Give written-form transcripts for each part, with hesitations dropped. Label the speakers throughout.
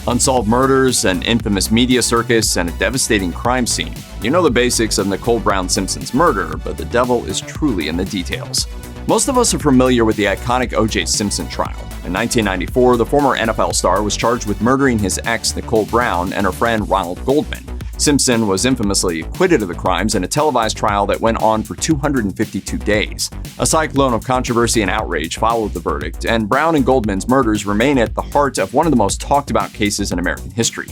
Speaker 1: Unsolved murders, an infamous media circus, and a devastating crime scene. You know the basics of Nicole Brown Simpson's murder, but the devil is truly in the details. Most of us are familiar with the iconic O.J. Simpson trial. In 1994, the former NFL star was charged with murdering his ex, Nicole Brown, and her friend Ronald Goldman. Simpson was infamously acquitted of the crimes in a televised trial that went on for 252 days. A cyclone of controversy and outrage followed the verdict, and Brown and Goldman's murders remain at the heart of one of the most talked about cases in American history.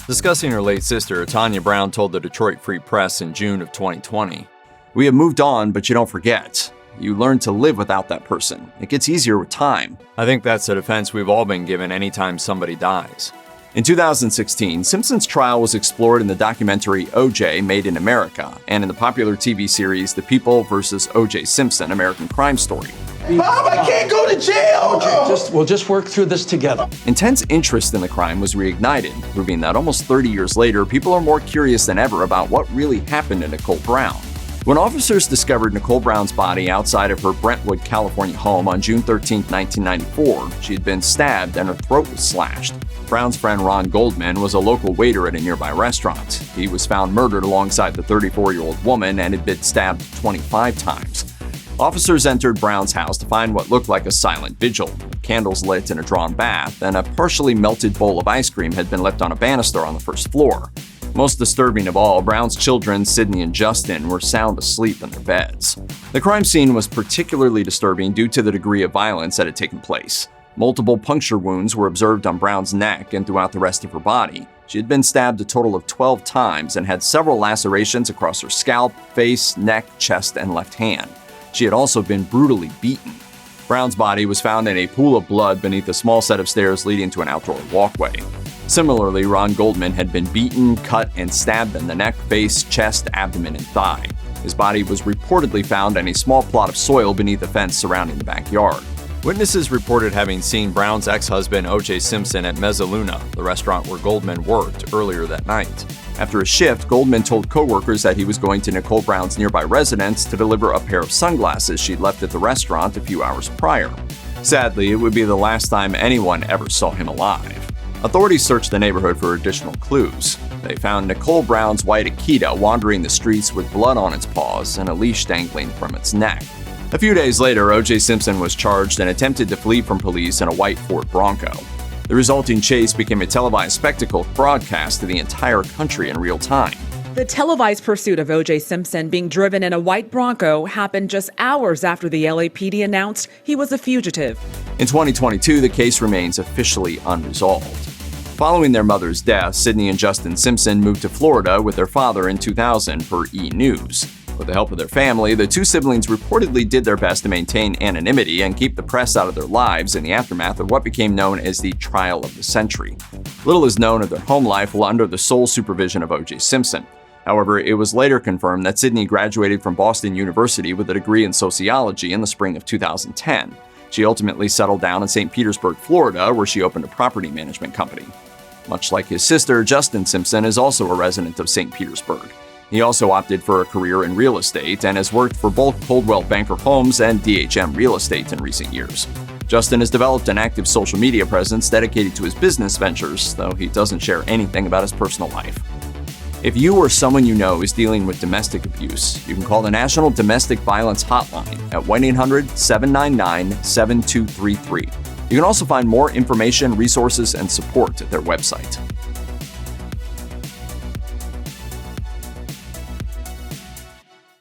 Speaker 1: Discussing her late sister, Tanya Brown told the Detroit Free Press in June of 2020, "We have moved on, but you don't forget. You learn to live without that person. It gets easier with time." I think that's a defense we've all been given anytime somebody dies. In 2016, Simpson's trial was explored in the documentary O.J. Made in America and in the popular TV series The People vs. O.J. Simpson, American Crime Story.
Speaker 2: Mom, I can't go to jail!
Speaker 3: We'll just work through this together.
Speaker 1: Intense interest in the crime was reignited, proving that almost 30 years later, people are more curious than ever about what really happened to Nicole Brown. When officers discovered Nicole Brown's body outside of her Brentwood, California home on June 13, 1994, she had been stabbed and her throat was slashed. Brown's friend Ron Goldman was a local waiter at a nearby restaurant. He was found murdered alongside the 34-year-old woman and had been stabbed 25 times. Officers entered Brown's house to find what looked like a silent vigil. Candles lit in a drawn bath, and a partially melted bowl of ice cream had been left on a banister on the first floor. Most disturbing of all, Brown's children, Sydney and Justin, were sound asleep in their beds. The crime scene was particularly disturbing due to the degree of violence that had taken place. Multiple puncture wounds were observed on Brown's neck and throughout the rest of her body. She had been stabbed a total of 12 times and had several lacerations across her scalp, face, neck, chest, and left hand. She had also been brutally beaten. Brown's body was found in a pool of blood beneath a small set of stairs leading to an outdoor walkway. Similarly, Ron Goldman had been beaten, cut, and stabbed in the neck, face, chest, abdomen, and thigh. His body was reportedly found in a small plot of soil beneath a fence surrounding the backyard. Witnesses reported having seen Brown's ex-husband O.J. Simpson at Mezzaluna, the restaurant where Goldman worked, earlier that night. After a shift, Goldman told coworkers that he was going to Nicole Brown's nearby residence to deliver a pair of sunglasses she'd left at the restaurant a few hours prior. Sadly, it would be the last time anyone ever saw him alive. Authorities searched the neighborhood for additional clues. They found Nicole Brown's white Akita wandering the streets with blood on its paws and a leash dangling from its neck. A few days later, O.J. Simpson was charged and attempted to flee from police in a white Ford Bronco. The resulting chase became a televised spectacle broadcast to the entire country in real time.
Speaker 4: The televised pursuit of O.J. Simpson being driven in a white Bronco happened just hours after the LAPD announced he was a fugitive.
Speaker 1: In 2022, the case remains officially unresolved. Following their mother's death, Sydney and Justin Simpson moved to Florida with their father in 2000 per E! News. With the help of their family, the two siblings reportedly did their best to maintain anonymity and keep the press out of their lives in the aftermath of what became known as the trial of the century. Little is known of their home life while under the sole supervision of O.J. Simpson. However, it was later confirmed that Sydney graduated from Boston University with a degree in sociology in the spring of 2010. She ultimately settled down in St. Petersburg, Florida, where she opened a property management company. Much like his sister, Justin Simpson is also a resident of St. Petersburg. He also opted for a career in real estate and has worked for both Coldwell Banker Homes and DHM Real Estate in recent years. Justin has developed an active social media presence dedicated to his business ventures, though he doesn't share anything about his personal life. If you or someone you know is dealing with domestic abuse, you can call the National Domestic Violence Hotline at 1-800-799-7233. You can also find more information, resources, and support at their website.